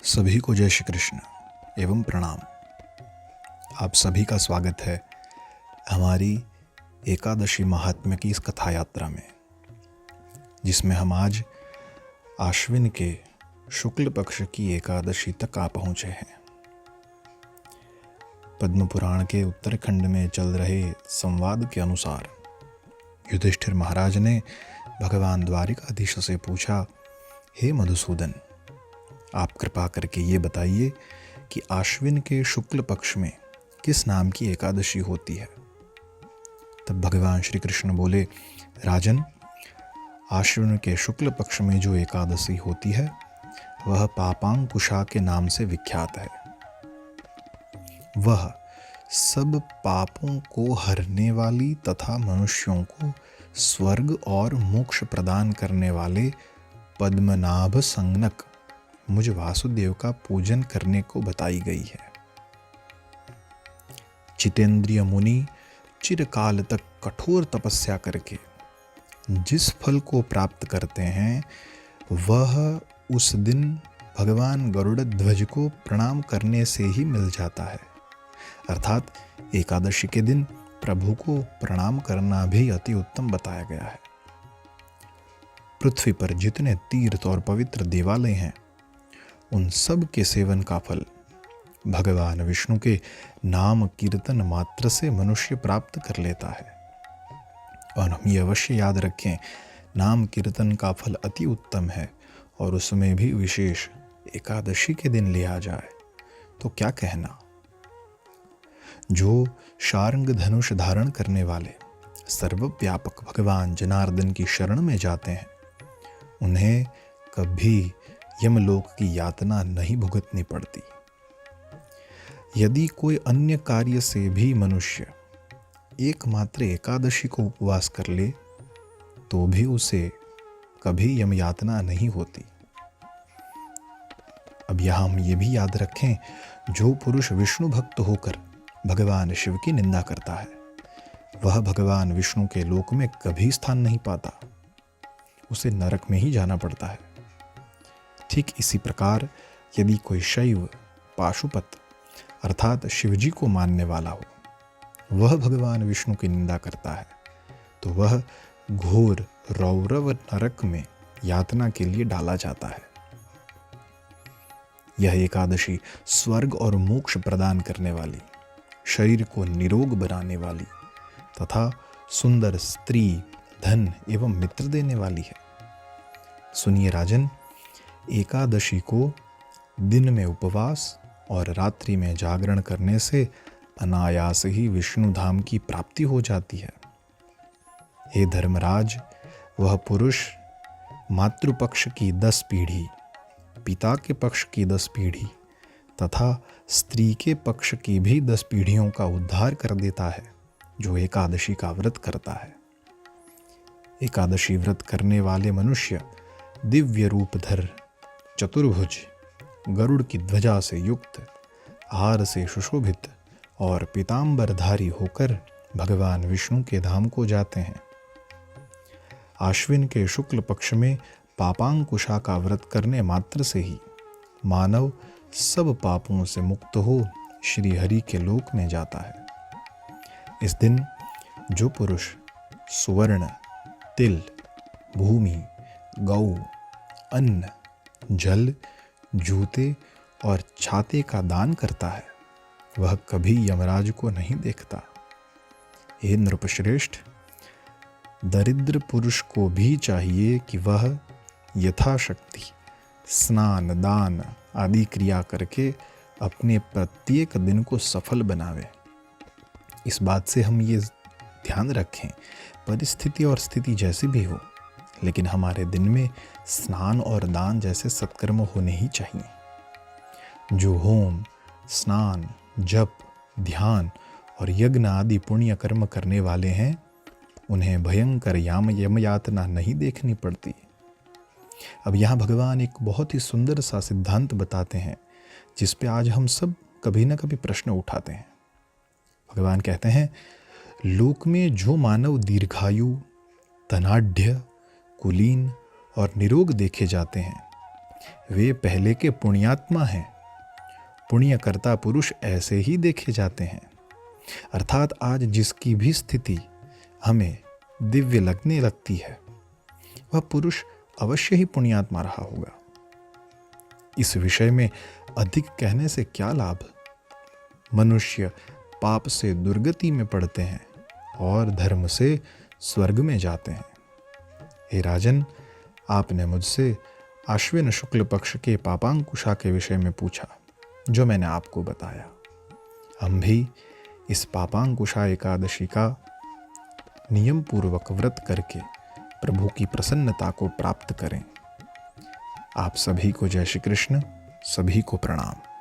सभी को जय श्री कृष्ण एवं प्रणाम। आप सभी का स्वागत है हमारी एकादशी महात्म्य की इस कथा यात्रा में, जिसमें हम आज आश्विन के शुक्ल पक्ष की एकादशी तक आ पहुँचे हैं। पद्म पुराण के उत्तरखंड में चल रहे संवाद के अनुसार युधिष्ठिर महाराज ने भगवान द्वारिकाधीश से पूछा, हे मधुसूदन, आप कृपा करके ये बताइए कि आश्विन के शुक्ल पक्ष में किस नाम की एकादशी होती है। तब भगवान श्री कृष्ण बोले, राजन, आश्विन के शुक्ल पक्ष में जो एकादशी होती है वह पापांकुशा के नाम से विख्यात है। वह सब पापों को हरने वाली तथा मनुष्यों को स्वर्ग और मोक्ष प्रदान करने वाले पद्मनाभ संज्ञक मुझ वासुदेव का पूजन करने को बताई गई है। चितेंद्रिय मुनि चिरकाल तक कठोर तपस्या करके जिस फल को प्राप्त करते हैं वह उस दिन भगवान गरुड़ ध्वज को प्रणाम करने से ही मिल जाता है। अर्थात एकादशी के दिन प्रभु को प्रणाम करना भी अति उत्तम बताया गया है। पृथ्वी पर जितने तीर्थ और पवित्र देवालय हैं उन सब के सेवन का फल भगवान विष्णु के नाम कीर्तन मात्र से मनुष्य प्राप्त कर लेता है। और हम ये अवश्य याद रखें, नाम कीर्तन का फल अति उत्तम है और उसमें भी विशेष एकादशी के दिन लिया जाए तो क्या कहना। जो शार्ंग धनुष धारण करने वाले सर्वव्यापक भगवान जनार्दन की शरण में जाते हैं उन्हें कभी यमलोक की यातना नहीं भुगतनी पड़ती। यदि कोई अन्य कार्य से भी मनुष्य एकमात्र एकादशी को उपवास कर ले तो भी उसे कभी यम यातना नहीं होती। अब यहां हम ये भी याद रखें, जो पुरुष विष्णु भक्त होकर भगवान शिव की निंदा करता है वह भगवान विष्णु के लोक में कभी स्थान नहीं पाता, उसे नरक में ही जाना पड़ता है। ठीक इसी प्रकार यदि कोई शैव पाशुपत अर्थात शिवजी को मानने वाला हो, वह भगवान विष्णु की निंदा करता है तो वह घोर रौरव नरक में यातना के लिए डाला जाता है। यह एकादशी स्वर्ग और मोक्ष प्रदान करने वाली, शरीर को निरोग बनाने वाली तथा सुंदर स्त्री, धन एवं मित्र देने वाली है। सुनिए राजन, एकादशी को दिन में उपवास और रात्रि में जागरण करने से अनायास ही विष्णु धाम की प्राप्ति हो जाती है। हे धर्मराज, वह पुरुष मातृपक्ष की 10 पीढ़ी, पिता के पक्ष की 10 पीढ़ी तथा स्त्री के पक्ष की भी 10 पीढ़ियों का उद्धार कर देता है जो एकादशी का व्रत करता है। एकादशी व्रत करने वाले मनुष्य दिव्य रूपधर, चतुर्भुज, गरुड़ की ध्वजा से युक्त, हार से सुशोभित और पीतांबरधारी होकर भगवान विष्णु के धाम को जाते हैं। आश्विन के शुक्ल पक्ष में पापांकुशा का व्रत करने मात्र से ही मानव सब पापों से मुक्त हो श्री हरि के लोक में जाता है। इस दिन जो पुरुष सुवर्ण, तिल, भूमि, गौ, अन्न, जल, जूते और छाते का दान करता है वह कभी यमराज को नहीं देखता। हे नृपश्रेष्ठ, दरिद्र पुरुष को भी चाहिए कि वह यथाशक्ति स्नान, दान आदि क्रिया करके अपने प्रत्येक दिन को सफल बनावे। इस बात से हम ये ध्यान रखें, परिस्थिति और स्थिति जैसी भी हो, लेकिन हमारे दिन में स्नान और दान जैसे सत्कर्म होने ही चाहिए। जो होम, स्नान, जप, ध्यान और यज्ञ आदि पुण्य कर्म करने वाले हैं उन्हें भयंकर यम यातना नहीं देखनी पड़ती। अब यहाँ भगवान एक बहुत ही सुंदर सा सिद्धांत बताते हैं जिस पे आज हम सब कभी ना कभी प्रश्न उठाते हैं। भगवान कहते हैं, लोक में जो मानव दीर्घायु, धनाढ्य, कुलीन और निरोग देखे जाते हैं वे पहले के पुण्यात्मा हैं। पुण्यकर्ता पुरुष ऐसे ही देखे जाते हैं। अर्थात आज जिसकी भी स्थिति हमें दिव्य लगने लगती है, वह पुरुष अवश्य ही पुण्यात्मा रहा होगा। इस विषय में अधिक कहने से क्या लाभ। मनुष्य पाप से दुर्गति में पड़ते हैं और धर्म से स्वर्ग में जाते हैं। हे राजन, आपने मुझसे आश्विन शुक्ल पक्ष के पापांकुशा के विषय में पूछा, जो मैंने आपको बताया। हम भी इस पापांकुशा एकादशी का नियम पूर्वक व्रत करके प्रभु की प्रसन्नता को प्राप्त करें। आप सभी को जय श्री कृष्ण, सभी को प्रणाम।